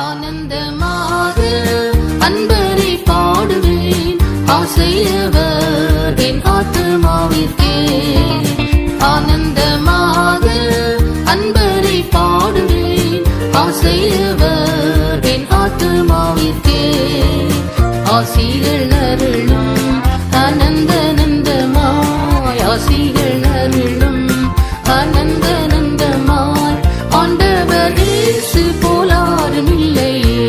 ஆனந்தமாக அன்பரை பாடுவேன், ஆசையவர் என் ஆத்துமாவிற்கே. ஆனந்தமாக அன்பரை பாடுவேன், ஆசையவர் என் ஆத்துமாவிற்கே. ஆசிகள் அருளும் ஆனந்தமாய், ஆசிகள் அருளும் ஆனந்தமாய். ஆண்டவர் இயேசு போலாரும் இல்லையே,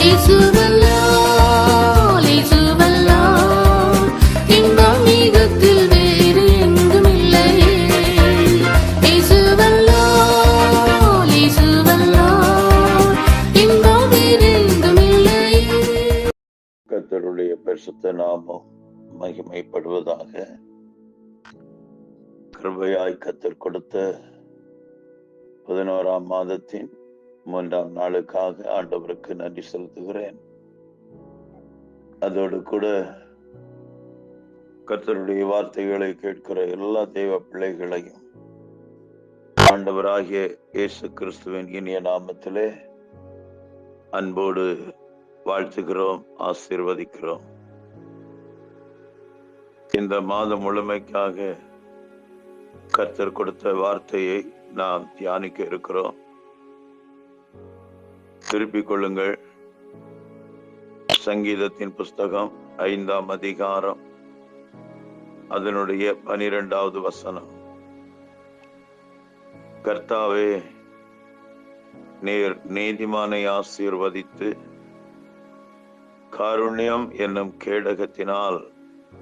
இயேசுவல்லால் இயேசுவல்லால் இன்பம் மிகத்தில் வேறு எங்கும் இல்லையே. இயேசுவல்லால் இயேசுவல்லால் இன்பம் வேறு எங்கும் இல்லையே. கர்த்தருடைய பரிசுத்த நாமம் மகிமைப்படுவதாக. கிருபையாய் கர்த்தர் கொடுத்த 11ஆம் மாதத்தின் 3ஆம் நாளுக்காக ஆண்டவருக்கு நன்றி செலுத்துகிறேன். அதோடு கூட கர்த்தருடைய வார்த்தைகளை கேட்கிற எல்லா தெய்வ பிள்ளைகளையும் ஆண்டவராகிய இயேசு கிறிஸ்துவின் இனிய நாமத்திலே அன்போடு வாழ்த்துகிறோம், ஆசீர்வதிக்கிறோம். இந்த மாதம் முழுமைக்காக கர்த்தர் கொடுத்த வார்த்தையை நாம் தியானிக்க இருக்கிறோம். திருப்பிக் கொள்ளுங்கள். சங்கீதத்தின் புஸ்தகம் 5ஆம் அதிகாரம் அதனுடைய 12வது வசனம். கர்த்தாவே, நீர் நீதிமானை ஆசீர்வதித்து காருண்யம் என்னும் கேடகத்தினால்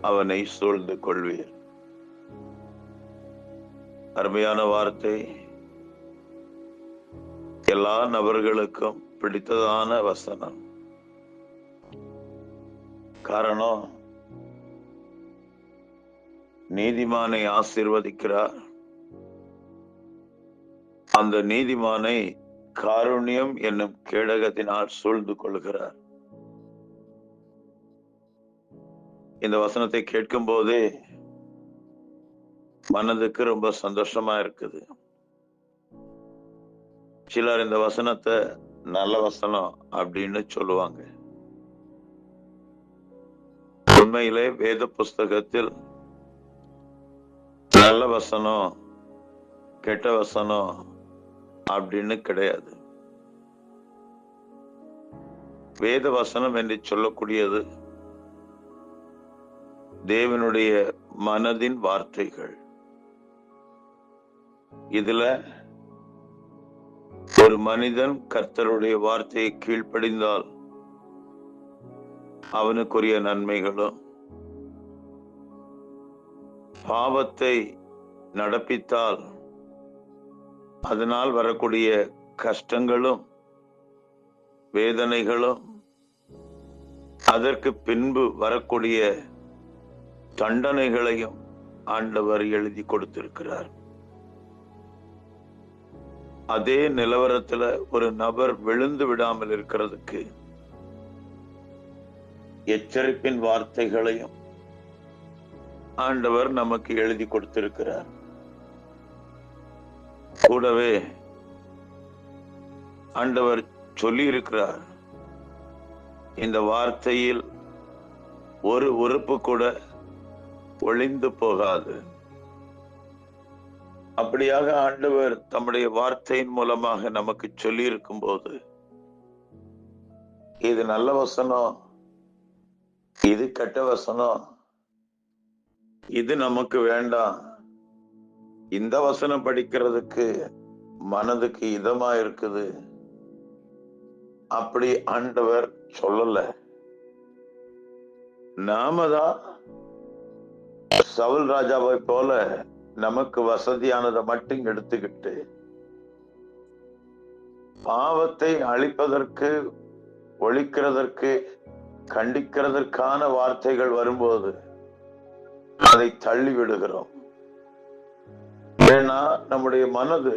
அவனை சூழ்ந்து கொள்வீர். அருமையான வார்த்தை. எல்லா நபர்களுக்கும் பிடித்ததான வசனம். காரணம், நீதிமானை ஆசீர்வதிக்கிறார். அந்த நீதிமானை காருண்யம் என்னும் கேடகத்தினால் சூழ்ந்து கொள்கிறார். இந்த வசனத்தை கேட்கும் போதே மனதுக்கு ரொம்ப சந்தோஷமா இருக்குது. சிலர் இந்த வசனத்தை நல்ல வசனம் அப்படின்னு சொல்லுவாங்க. உண்மையிலே வேத புஸ்தகத்தில் நல்ல வசனம் கெட்ட வசனம் அப்படின்னு கிடையாது. வேத வசனம் என்று சொல்லக்கூடியது தேவனுடைய மனதின் வார்த்தைகள். இதுல ஒரு மனிதன் கர்த்தருடைய வார்த்தையை கீழ்ப்படிந்தால் அவனுக்குரிய நன்மைகளும், பாவத்தை நடப்பித்தால் அதனால் வரக்கூடிய கஷ்டங்களும் வேதனைகளும், அதற்கு பின்பு வரக்கூடிய தண்டனைகளையும் ஆண்டவர் எழுதி கொடுத்திருக்கிறார். அதே நிலவரத்துல ஒரு நபர் விழுந்து விடாமல் இருக்கிறதுக்கு எச்சரிப்பின் வார்த்தைகளையும் ஆண்டவர் நமக்கு எழுதி கொடுத்திருக்கிறார். கூடவே ஆண்டவர் சொல்லி இருக்கிறார், இந்த வார்த்தையில் ஒரு உறுப்பு கூட ஒளிந்து போகாது. அப்படியாக ஆண்டவர் தம்முடைய வார்த்தையின் மூலமாக நமக்கு சொல்லி இருக்கும் போது, இது நல்ல வசனம், இது கெட்ட வசனம், இது நமக்கு வேண்டாம், இந்த வசனம் படிக்கிறதுக்கு மனதுக்கு இதமா இருக்குது, அப்படி ஆண்டவர் சொல்லல. நாம தான் சவுல் ராஜாவை போல நமக்கு வசதியானதை மட்டும் எடுத்துக்கிட்டு பாவத்தை அழிப்பதற்கு, ஒழிக்கிறதற்கு, கண்டிக்கிறதற்கான வார்த்தைகள் வரும்போது அதை தள்ளி விடுகிறோம். ஏன்னா நம்முடைய மனது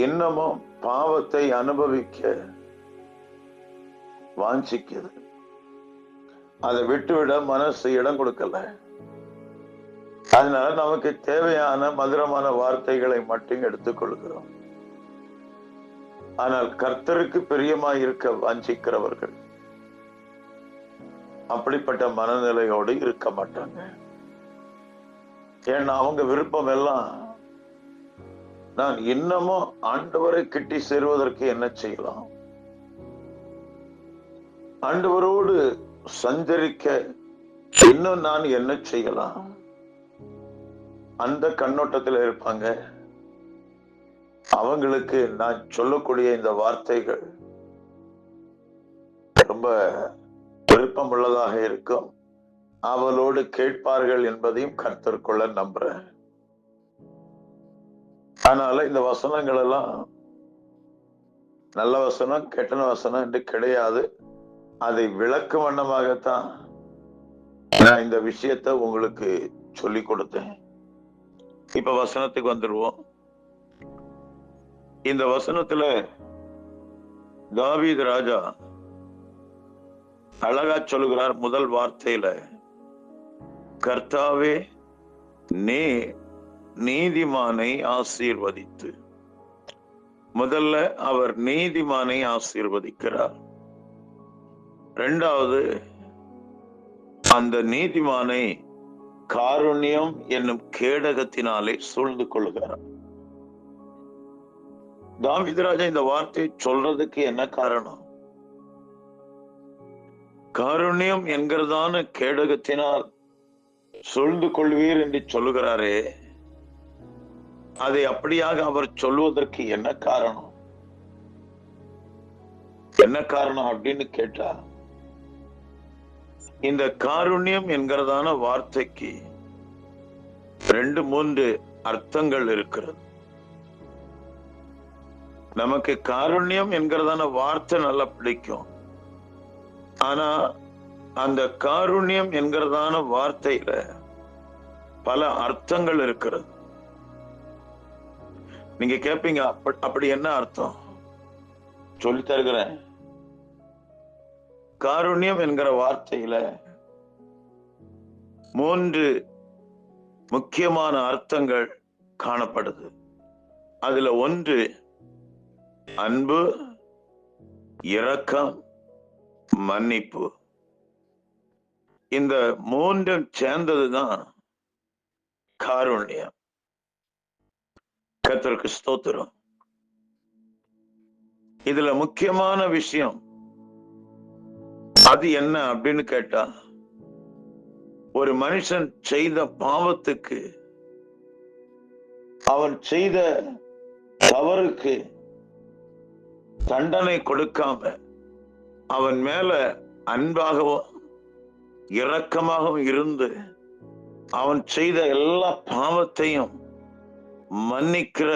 இன்னமும் பாவத்தை அனுபவிக்க வாஞ்சிக்குது. அதை விட்டுவிட மனசு இடம் கொடுக்கல. அதனால நமக்கு தேவையான மதுரமான வார்த்தைகளை மட்டும் எடுத்துக்கொள்கிறோம். ஆனால் கர்த்தருக்கு பிரியமாய் இருக்க வாஞ்சிக்கிறவர்கள் அப்படிப்பட்ட மனநிலையோடு இருக்க மாட்டாங்க. ஏன்னா அவங்க விருப்பம் எல்லாம், நான் இன்னமும் ஆண்டவரை கிட்டி சேருவதற்கு என்ன செய்யலாம், ஆண்டவரோடு சஞ்சரிக்க இன்னும் நான் என்ன செய்யலாம், அந்த கண்ணோட்டத்தில் இருப்பாங்க. அவங்களுக்கு நான் சொல்லக்கூடிய இந்த வார்த்தைகள் ரொம்ப விருப்பம் உள்ளதாக இருக்கும். அவளோடு கேட்பார்கள் என்பதையும் கர்த்தருக்குள்ள நம்புறேன். அதனால இந்த வசனங்கள் எல்லாம் நல்ல வசனம் கெட்ட வசனம் என்று கிடையாது. அதை விளக்கும் வண்ணமாகத்தான் நான் இந்த விஷயத்தை உங்களுக்கு சொல்லி கொடுத்தேன். இப்ப வசனத்துக்கு வந்துடுவோம். இந்த வசனத்துல தாவீது ராஜா அழகா சொல்லுகிறார். முதல் வார்த்தையில, கர்த்தாவே நீ நீதிமானை ஆசீர்வதித்து. முதல்ல அவர் நீதிமானை ஆசீர்வதிக்கிறார். இரண்டாவது, அந்த நீதிமானை காருண்யம் என்னும் கேடகத்தினாலே சூழ்ந்து கொள்கிறார். தாவீது ராஜா இந்த வார்த்தையை சொல்றதுக்கு என்ன காரணம்? காருண்யம் என்கிறதான கேடகத்தினால் சூழ்ந்து கொள்வீர் என்று சொல்லுகிறாரே, அதை அப்படியாக அவர் சொல்வதற்கு என்ன காரணம்? என்ன காரணம் அப்படின்னு கேட்டா, இந்த காருண்யம் என்கிறதான வார்த்தைக்கு 2-3 அர்த்தங்கள் இருக்கிறது. நமக்கு காருண்யம் என்கிறதான வார்த்தை நல்லா பிடிக்கும். ஆனா அந்த காருண்யம் என்கிறதான வார்த்தையில பல அர்த்தங்கள் இருக்கிறது. நீங்க கேட்பீங்க, அப்படி என்ன அர்த்தம்? சொல்லி தருகிறேன். காருண்யம் என்கிற வார்த்தையில 3 முக்கியமான அர்த்தங்கள் காணப்படுது. அதுல ஒன்று அன்பு, இரக்கம், மன்னிப்பு. இந்த 3 சேர்ந்ததுதான் காருண்யம். கர்த்தருக்கு ஸ்தோத்திரம். இதுல முக்கியமான விஷயம் அது என்ன அப்படின்னு கேட்டா, ஒரு மனுஷன் செய்த பாவத்துக்கு, அவன் செய்த தவறுக்கு தண்டனை கொடுக்காம அவன் மேல அன்பாகவும் இரக்கமாகவும் இருந்து அவன் செய்த எல்லா பாவத்தையும் மன்னிக்கிற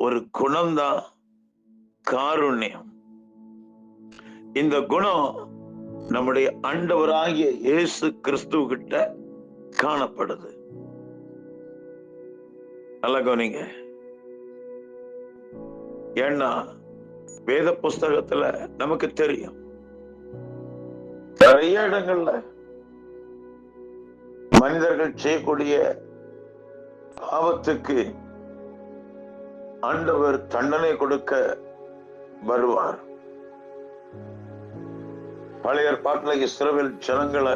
ஒரு குணம்தான் காருண்யம். இந்த குணம் நம்முடைய ஆண்டவராகிய இயேசு கிறிஸ்துவ கிட்ட காணப்படுது. நல்லா கவனிங்க. ஏன்னா வேத புஸ்தகத்துல நமக்கு தெரியும், நிறைய இடங்கள்ல மனிதர்கள் செய்யக்கூடிய பாவத்துக்கு ஆண்டவர் தண்டனை கொடுக்க வருவார். பழைய ஏற்பாட்டுல இஸ்ரவேல் ஜனங்களை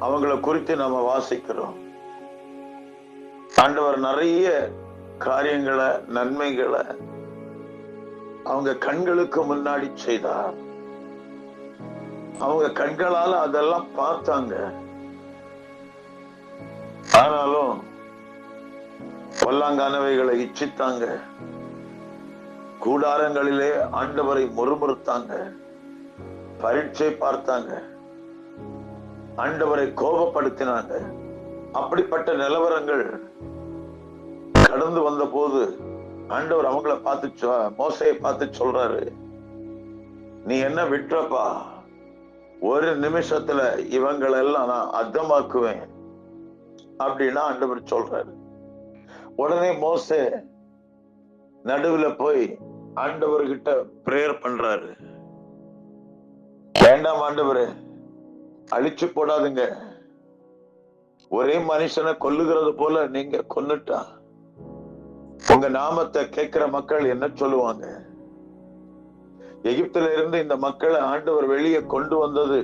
அவங்கள குறித்து நாம வாசிக்கிறோம். ஆண்டவர் நிறைய காரியங்களை, நன்மைகளை அவங்க கண்களுக்கு முன்னாடி செய்தார். அவங்க கண்களால அதெல்லாம் பார்த்தாங்க. ஆனாலும் பொல்லாங்கானவைகளை இச்சித்தாங்க. கூடாரங்களிலே ஆண்டவரை முறுமுறுத்தாங்க, பரீட்சை பார்த்தாங்க, ஆண்டவரை கோபப்படுத்தினாங்க. அப்படிப்பட்ட நிலவரங்கள் கடந்து வந்த போது ஆண்டவர் அவங்கள பார்த்து, மோசையை பார்த்து சொல்றாரு, நீ என்ன விட்டுறப்பா, ஒரு நிமிஷத்துல இவங்களெல்லாம் நான் அர்த்தமாக்குவேன் அப்படின்னா ஆண்டவர் சொல்றாரு. உடனே மோசே நடுவுல போய் ஆண்டவர்கிட்ட பிரேயர் பண்றாரு. வேண்டாம் ஆண்டவரே, அழிச்சு போடாதுங்க, ஒரே மனுஷனை கொல்லுகிறது போல நீங்க கொன்னுட்டா உங்க நாமத்தை கேட்கிற மக்கள் என்ன சொல்லுவாங்க? எகிப்துல இருந்து இந்த மக்களை ஆண்டவர் வெளியே கொண்டு வந்தது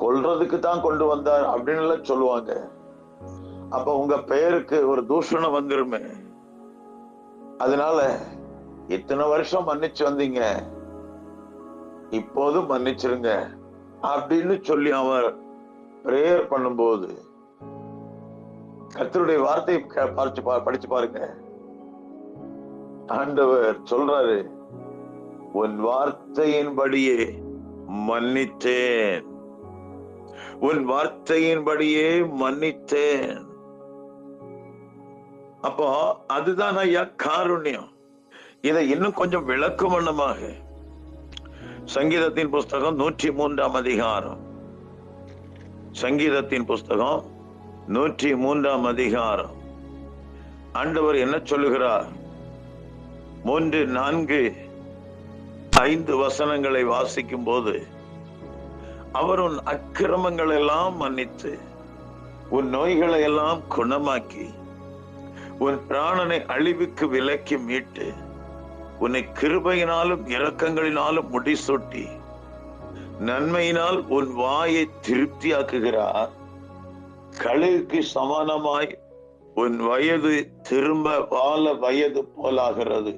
கொல்றதுக்கு தான் கொண்டு வந்தார் அப்படின்னு எல்லாம் சொல்லுவாங்க. அப்ப உங்க பெயருக்கு ஒரு தூஷணம் வந்துருமே. அதனால இத்தனை வருஷம் மன்னிச்சு வந்தீங்க, இப்போதும் மன்னிச்சிருங்க அப்படின்னு சொல்லி அவர் பிரேயர் பண்ணும்போது கர்த்தருடைய வார்த்தையை படிச்சு பாருங்க. ஆண்டவர் சொல்றாரு, உன் வார்த்தையின்படியே மன்னித்தேன், உன் வார்த்தையின்படியே மன்னித்தேன். அப்போ அதுதான் ஐயா காருண்யம். இதை இன்னும் கொஞ்சம் விளக்கும் வண்ணமாக சங்கீதத்தின் புஸ்தகம் 103 அதிகாரம், சங்கீதத்தின் புஸ்தகம் 103 அதிகாரம் ஆண்டவர் என்ன சொல்லுகிறார்? 3, 4, 5 வசனங்களை வாசிக்கும் போது, அவர் உன் அக்கிரமங்களை எல்லாம் மன்னித்து உன் நோய்களை எல்லாம் குணமாக்கி உன் பிராணனை அழிவுக்கு விலக்கி மீட்டு உன்னை கிருபையினாலும் இரக்கங்களினாலும் முடிசூட்டி நன்மையினால் உன் வாயை திருப்தியாக்குகிறார். கழுகுக்கு சமானமாய் உன் வயது திரும்ப வாழ வயது போலாகிறது.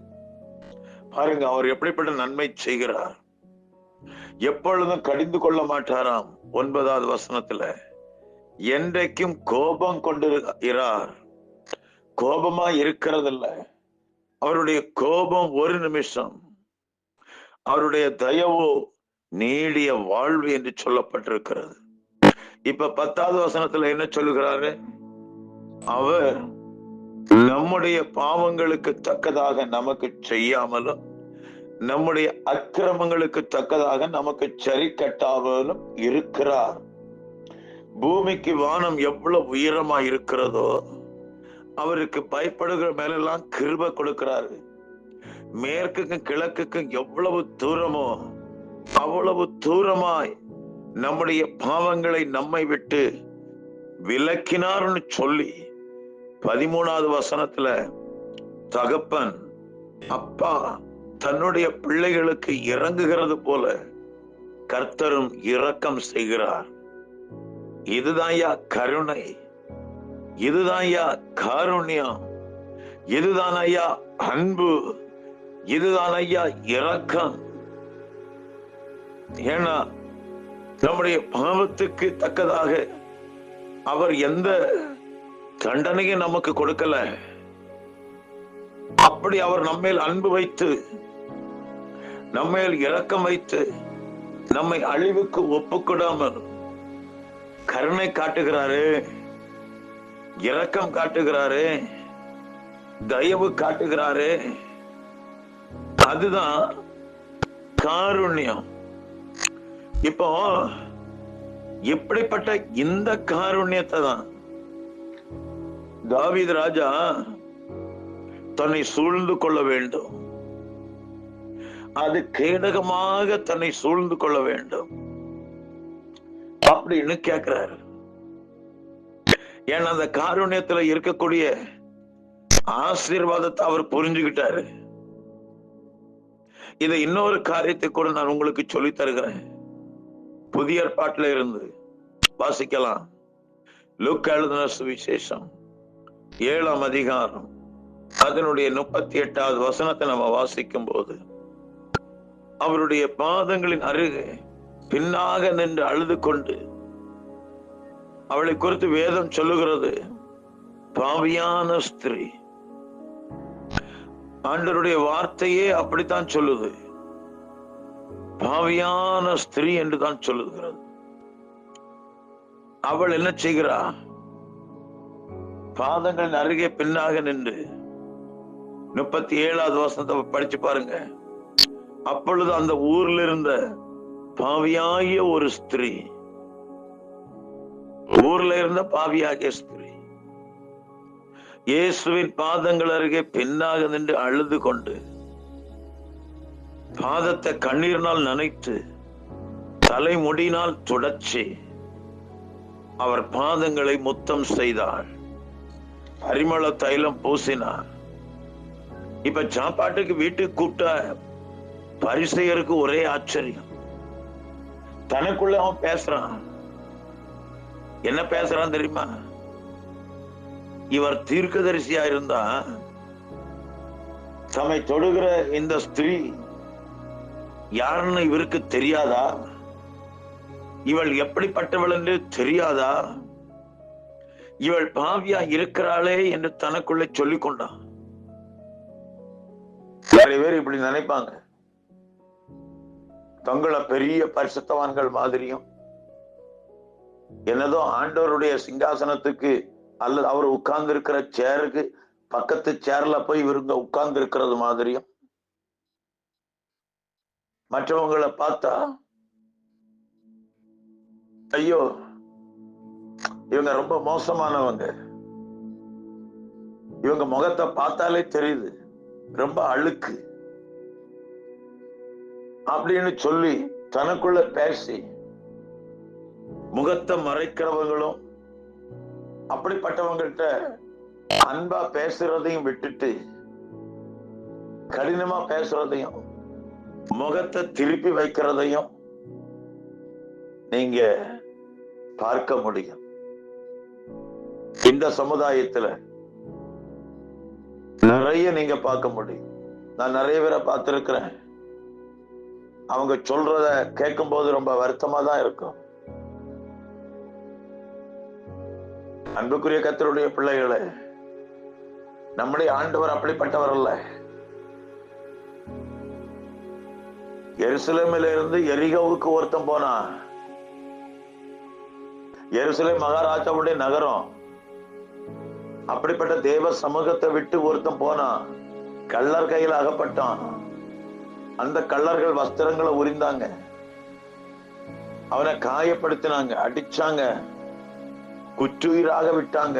பாருங்க, அவர் எப்படிப்பட்ட நன்மை செய்கிறார். எப்பொழுதும் கடிந்து கொள்ள மாட்டாராம். 9வது வசனத்துல, என்றைக்கும் கோபம் கொண்டிருக்கிறார். கோபமா இருக்கிறதில்ல. அவருடைய கோபம் ஒரு நிமிஷம், அவருடைய தயவோ நீடிய வாழ்வு என்று சொல்லப்பட்டிருக்கிறது. இப்ப 10வது வசனத்துல என்ன சொல்லுகிறாரு? அவர் நம்முடைய பாவங்களுக்கு தக்கதாக நமக்கு செய்யாமலும் நம்முடைய அக்கிரமங்களுக்கு தக்கதாக நமக்கு சரி கட்டாமலும் இருக்கிறார். பூமிக்கு வானம் எவ்வளவு உயரமா இருக்கிறதோ அவருக்கு பயப்படுகிற மேலெல்லாம் கிருபை கொடுக்கிறாரு. மேற்குக்கும் கிழக்குக்கும் எவ்வளவு தூரமோ அவ்வளவு தூரமாய் நம்முடைய பாவங்களை நம்மை விட்டு விலக்கினார்னு சொல்லி 13வது வசனத்துல, தகப்பன் அப்பா தன்னுடைய பிள்ளைகளுக்கு இறங்குகிறது போல கர்த்தரும் இரக்கம் செய்கிறார். இதுதான் யா கருணை, இதுதான் ஐயா காருண்யம், இதுதான் ஐயா அன்பு, இதுதான் ஐயா இரக்கம். ஏன்னா நம்முடைய பாவத்துக்கு தக்கதாக அவர் எந்த தண்டனையும் நமக்கு கொடுக்கல. அப்படி அவர் நம்மேல் அன்பு வைத்து நம்மேல் இரக்கம் வைத்து நம்மை அழிவுக்கு ஒப்புக்கொடாமல் கருணை காட்டுகிறாரு, இரக்கம் காட்டுகிறாரு, தயவு காட்டுகிறாரு. அதுதான் காருண்யம். இப்போ இப்படிப்பட்ட இந்த காருண்யத்தை தான் தாவீது ராஜா தன்னை சூழ்ந்து கொள்ள வேண்டும். அது கேடகமாக தன்னை சூழ்ந்து கொள்ள வேண்டும் அப்படின்னு கேட்கிறாரு. ஏன்னா அந்த காருண்யத்துல இருக்கக்கூடிய ஆசீர்வாதத்தை அவர் புரிஞ்சுக்கிட்டாரு. இதை இன்னொரு காரியத்தை கூட நான் உங்களுக்கு சொல்லி தருகிறேன். புதிய ஏற்பாட்டில இருந்து வாசிக்கலாம். லூக்கா எழுதின சுவிசேஷம் 7ஆம் அதிகாரம் அதனுடைய 38வது வசனத்தை நம்ம வாசிக்கும் போது, அவருடைய பாதங்களின் அருகே பின்னாக நின்று அழுது கொண்டு, அவளை குறித்து வேதம் சொல்லுகிறது, பாவியான ஸ்திரீ. ஆண்டவருடைய வார்த்தையே அப்படித்தான் சொல்லுது, பாவியான ஸ்திரீ என்று தான் சொல்லுகிறது. அவள் என்ன செய்கிறா? பாதங்களின் அருகே பின்னாக நின்று 37வது வசனத்தை படிச்சு பாருங்க. அப்பொழுது அந்த ஊர்ல இருந்த பாவியாகிய ஒரு ஸ்திரீ, ஊர்ல இருந்த பாவியாகிய ஸ்திரீ இயேசுவின் பாதங்கள் அருகே பின்னாக நின்று அழுது கொண்டு பாதத்தை கண்ணீரினால் நனைத்து தலைமுடியினால் துடைச்சி அவர் பாதங்களை முத்தம் செய்தாள். பரிமள தைலம் பூசினார். இப்ப சாப்பாட்டுக்கு வீட்டுக்கு கூப்பிட்டா பரிசேயருக்கு ஒரே ஆச்சரியம். தனக்குள்ள அவன் பேசுறான். என்ன பேசுறான் தெரியுமா? இவர் தீர்க்கதரிசியா இருந்தா தம்மை தொடுகிற இந்த ஸ்திரீ யாருன்னு இவருக்கு தெரியாதா? இவள் எப்படிப்பட்டவள் என்று தெரியாதா? இவள் பாவியா இருக்கிறாளே என்று தனக்குள்ள சொல்லிக் கொண்டான். நிறைய பேர் இப்படி நினைப்பாங்க. தங்களை பெரிய பரிசுத்தவான்கள் மாதிரியும், என்னதோ ஆண்டவருடைய சிங்காசனத்துக்கு அல்லது அவர் உட்கார்ந்து இருக்கிற சேருக்கு பக்கத்து சேர்ல போய் இவருங்க உட்கார்ந்து இருக்கிறது மாதிரியும் மற்றவங்களை பார்த்தா, ஐயோ இவங்க ரொம்ப மோசமானவங்க, இவங்க முகத்தை பார்த்தாலே தெரியுது ரொம்ப அழுக்கு அப்படின்னு சொல்லி தனக்குள்ள பேசி முகத்தை மறைக்கிறவங்களும் அப்படிப்பட்டவங்கள்ட்ட அன்பா பேசுறதையும் விட்டுட்டு கடினமா பேசுறதையும் முகத்தை திருப்பி வைக்கிறதையும் நீங்க பார்க்க முடியும். இந்த சமுதாயத்துல நிறைய நீங்க பார்க்க முடியும். நான் நிறைய பேரை பார்த்திருக்கிறேன். அவங்க சொல்றத கேட்கும் போது ரொம்ப வருத்தமா தான் இருக்கும். அன்புக்குரிய கர்த்தருடைய பிள்ளைகளே, நம்முடைய ஆண்டவர் அப்படிப்பட்டவர் அல்ல. எருசலேமில் இருந்து எரிகோவுக்கு ஒருத்தன் போனா. எருசலேம் மகாராஜாவுடைய நகரம். அப்படிப்பட்ட தேவ சமூகத்தை விட்டு ஒருத்தன் போனா, கள்ளர் கையில் அகப்பட்டான். அந்த கள்ளர்கள் வஸ்திரங்களை உரிந்தாங்க, அவனை காயப்படுத்தினாங்க, அடிச்சாங்க, குற்றுயிராக விட்டாங்க.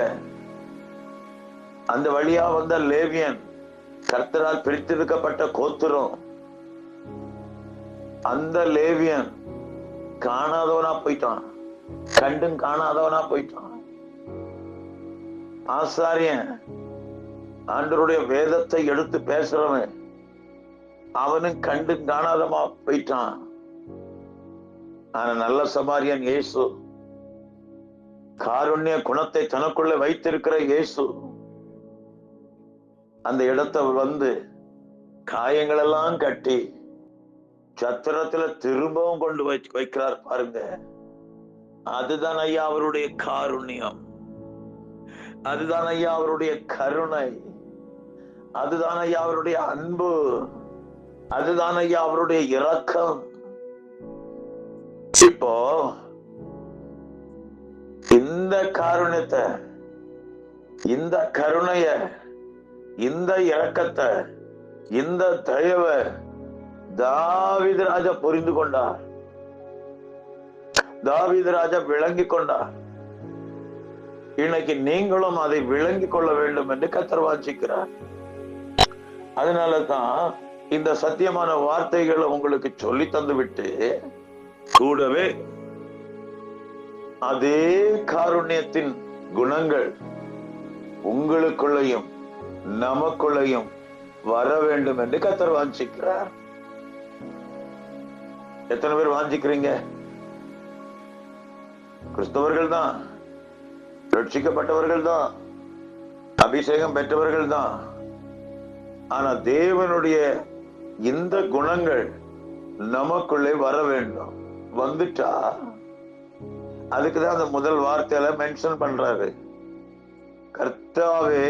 அந்த வழியா வந்த லேவியன், கர்த்தரால் பிரித்தெடுக்கப்பட்ட கோத்திரம், அந்த லேவியன் காணாதவனா போயிட்டான், கண்டும் காணாதவனா போயிட்டான். ஆசாரியன், ஆண்டவருடைய வேதத்தை எடுத்து பேசுறவன், அவனும் கண்டும் காணாதமா போயிட்டான். ஆனா நல்ல சமாரியன் இயேசு, காருண்ய குணத்தை தனக்குள்ள வைத்திருக்கிற இயேசு, அந்த இடத்தை வந்து காயங்கள் எல்லாம் கட்டி சத்திரத்துல திரும்பவும் கொண்டு வைக்கிறார் பாருங்க. அதுதான் ஐயா அவருடைய காருண்யம், அதுதான் ஐயா அவருடைய கருணை, அதுதான் ஐயா அவருடைய அன்பு, அதுதான் ஐயா அவருடைய இரக்கம். இப்போ இந்த காருண்யத்தை, இந்த கருணைய, இந்த இரக்கத்தை, இந்த தயவை தாவீது ராஜா புரிந்து கொண்டார், தாவீது ராஜா விளங்கி கொண்டார். இன்னைக்கு நீங்களும் அதை விளங்கிக் கொள்ள வேண்டும் என்று கர்த்தர் வாஞ்சிக்கிறார். அதனாலதான் இந்த சத்தியமான வார்த்தைகளை உங்களுக்கு சொல்லி தந்து விட்டு கூடவே அதே காருண்யத்தின் குணங்கள் உங்களுக்குள்ளையும் நமக்குள்ளையும் வர வேண்டும் என்று கர்த்தர் வாஞ்சிக்கிறார். எத்தனை பேர் வாஞ்சிக்கிறீங்க? கிறிஸ்தவர்கள் தான், ரட்சிக்கப்பட்டவர்கள் தான், அபிஷேகம் பெற்றவர்கள் தான். ஆனா தேவனுடைய இந்த குணங்கள் நமக்குள்ளே வர வேண்டும். வந்துட்டா அதுக்குதான் அந்த முதல் வார்த்தையில மென்ஷன் பண்றாரு, கர்த்தாவே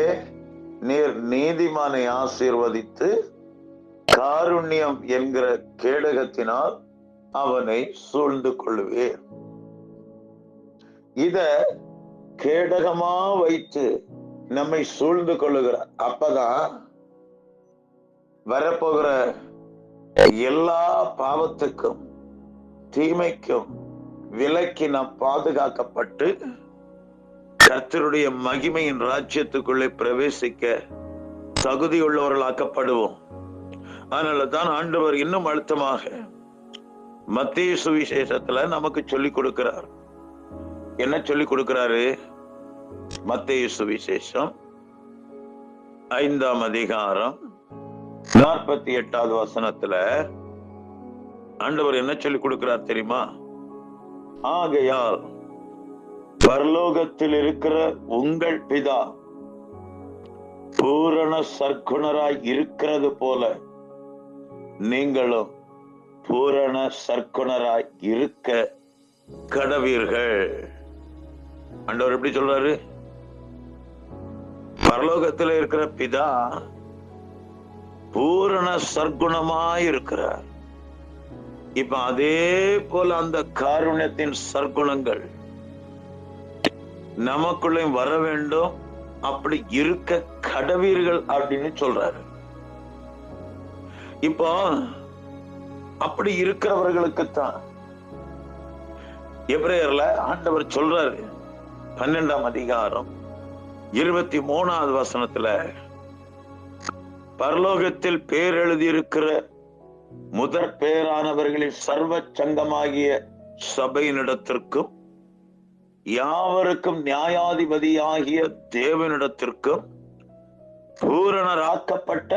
நீர் நீதிமானை ஆசீர்வதித்து காருண்யம் என்கிற கேடகத்தினால் அவனை சூழ்ந்து கொள்ளுவேன். இத கேடகமா வைத்து நம்மை சூழ்ந்து கொள்ளுகிறார். அப்பதான் வரப்போகிற எல்லா பாவத்துக்கும் தீமைக்கும் விலக்கி நாம் பாதுகாக்கப்பட்டு கர்த்தருடைய மகிமையின் ராஜ்யத்துக்குள்ளே பிரவேசிக்க தகுதியுள்ளவர்களாக்கப்படுவோம். அதனாலதான் ஆண்டவர் இன்னும் அழுத்தமாக மத்தேயு சுவிசேஷத்துல நமக்கு சொல்லிக் கொடுக்கிறார். என்ன சொல்லிக் கொடுக்கிறாரு? மத்தேயு சுவிசேஷம் 5ஆம் அதிகாரம் 48வது வசனத்துல ஆண்டவர் என்ன சொல்லி கொடுக்கிறார் தெரியுமா? ஆகையால் பரலோகத்தில் இருக்கிற உங்கள் பிதா பூரண சற்குணராய் இருக்கிறது போல நீங்களும் பூரண சற்குணராய் இருக்க கடவீர்கள். ஆண்டவர் எப்படி சொல்றாரு? பரலோகத்தில் இருக்கிற பிதா பூரண சற்குணமாய் இருக்கிறார். இப்ப அதே போல அந்த காருண்யத்தின் சற்குணங்கள் நமக்குள்ளே வர வேண்டும். அப்படி இருக்க கடவீர்கள் அப்படின்னு சொல்றாரு. இப்போ அப்படி இருக்கிறவர்களுக்குத்தான் எபிரேயர்ல ஆண்டவர் சொல்றாரு 12ஆம் அதிகாரம் 23வது வசனத்துல, பரலோகத்தில் பேர் எழுதியிருக்கிற முதற் பேரானவர்களின் சர்வ சங்கமாகிய சபையினிடத்திற்கும் யாவருக்கும் நியாயாதிபதியாகிய தேவனிடத்திற்கும் பூரணராக்கப்பட்ட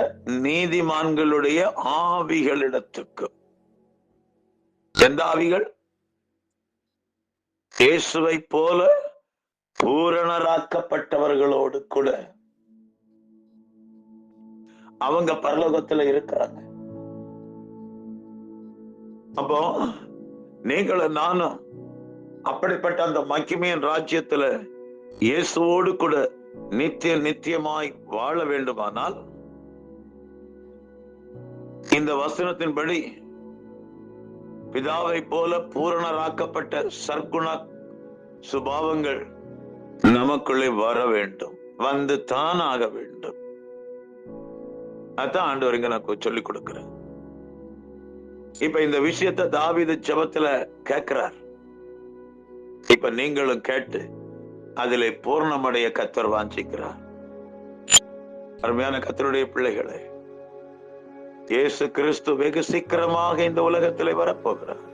நீதிமான்களுடைய ஆவிகளிடத்திற்கும். எந்த ஆவிகள்? இயேசுவை போல பூரணராக்கப்பட்டவர்களோடு கூட அவங்க பரலோகத்துல இருக்கிறாங்க. அப்போ நீங்களும் நானும் அப்படிப்பட்ட அந்த மகிமையின் ராஜ்யத்துல இயேசுவோடு கூட நித்தியமாய் வாழ வேண்டுமானால் இந்த வசனத்தின்படி பிதாவை போல பூரணராக்கப்பட்ட சற்குண சுபாவங்கள் நமக்குள்ளே வர வேண்டும், வந்து தான் ஆக வேண்டும். அதான் ஆண்டவர் இங்க நான் சொல்லிக் கொடுக்கிறேன். இப்ப இந்த விஷயத்தை தாவீது ஜெபத்துல கேட்கிறார். இப்ப நீங்களும் கேட்டு அதிலே பூர்ணமடைய கர்த்தர் வாஞ்சிக்கிறார். அருமையான கர்த்தருடைய பிள்ளைகளே, இயேசு கிறிஸ்து வெகு சீக்கிரமாக இந்த உலகத்திலே வரப்போகிறார்.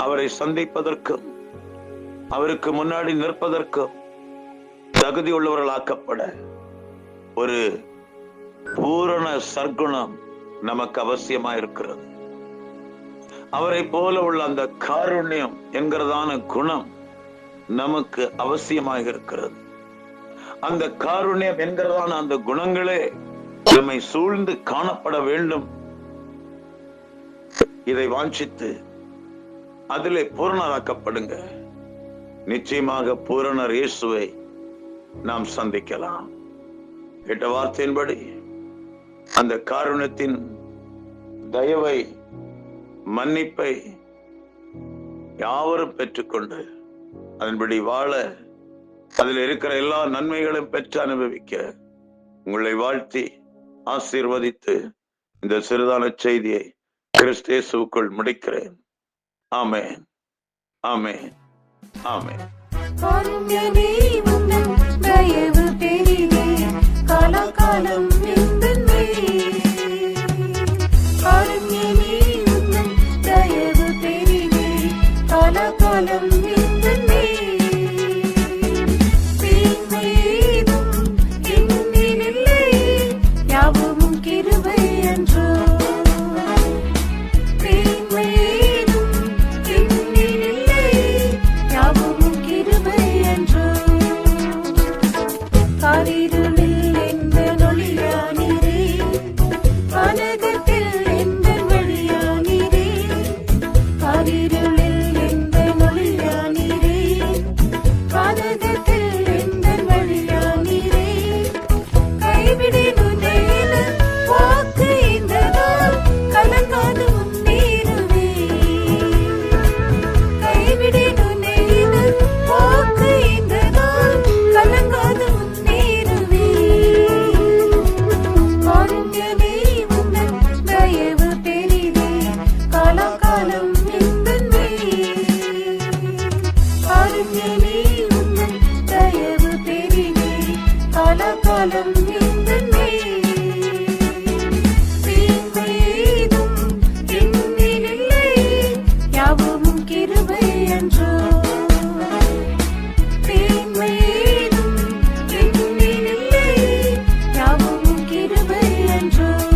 அவரை சந்திப்பதற்கும் அவருக்கு முன்னாடி நிற்பதற்கும் தகுதி உள்ளவர்களாக்கப்பட ஒரு பூரண சற்குணம் நமக்கு அவசியமா இருக்கிறது. அவரை போல உள்ள அந்த காருண்யம் என்கிறதான குணம் நமக்கு அவசியமாக இருக்கிறது. அந்த காருண்யம் என்கிறதான அந்த குணங்களே நம்மை சூழ்ந்து காணப்பட வேண்டும். இதை வாஞ்சித்து அதிலே பூரணராக்கப்படுங்க. நிச்சயமாக பூரணர் இயேசுவை நாம் சந்திக்கலாம். கேட்ட வார்த்தையின்படி அந்த காருண்யத்தின் தயவை, மன்னிப்பை யாவரும் பெற்றுக்கொண்டு அதன்படி வாழ, அதில் இருக்கிற எல்லா நன்மைகளையும் பெற்று அனுபவிக்க உங்களை வாழ்த்தி ஆசீர்வதித்து இந்த சிறுதான செய்தியை கிறிஸ்து இயேசுவுக்குள் முடிக்கிறேன். ஆமென், ஆமென், ஆமென். காருண்யமே உந்தன் தயவு பெரிதே, காலகாலம் எந்தன்மே. காருண்யமே உந்தன் தயவு பெரிதே, காலகாலம் எந்தன்மே. தீமையேதும் என்னிலில்லை, யாவும் கிருபை அன்றோ. தீமையேதும் என்னிலில்லை, யாவும் கிருபை அன்றோ. காரிருளில் எந்தன் ஒளியானீரே, வானகத்தில் எந்தன் வழியானீரே. காரிருளில் எந்தன் ஒளியானீரே, வானகத்தில் எந்தன் வழியானீரே. கைவிடேனுனேன வாக்கு இந்ததால் கலங்காது முன்னேறுவே. கைவிடேனுனேன வாக்கு இந்ததால் கலங்காது முன்னேறுவே. காருண்யமே உந்தன் தயவு பெரிதே, காலகாலம் எந்தன்மே. காருண்யமே உந்தன் தயவு பெரிதே, காலகாலம் எந்தன்மே. தீமையேதும் என்னிலில்லை, யாவும் கிருபை அன்றோ. தீமையேதும் என்னிலில்லை, யாவும் கிருபை அன்றோ. அன்றோ.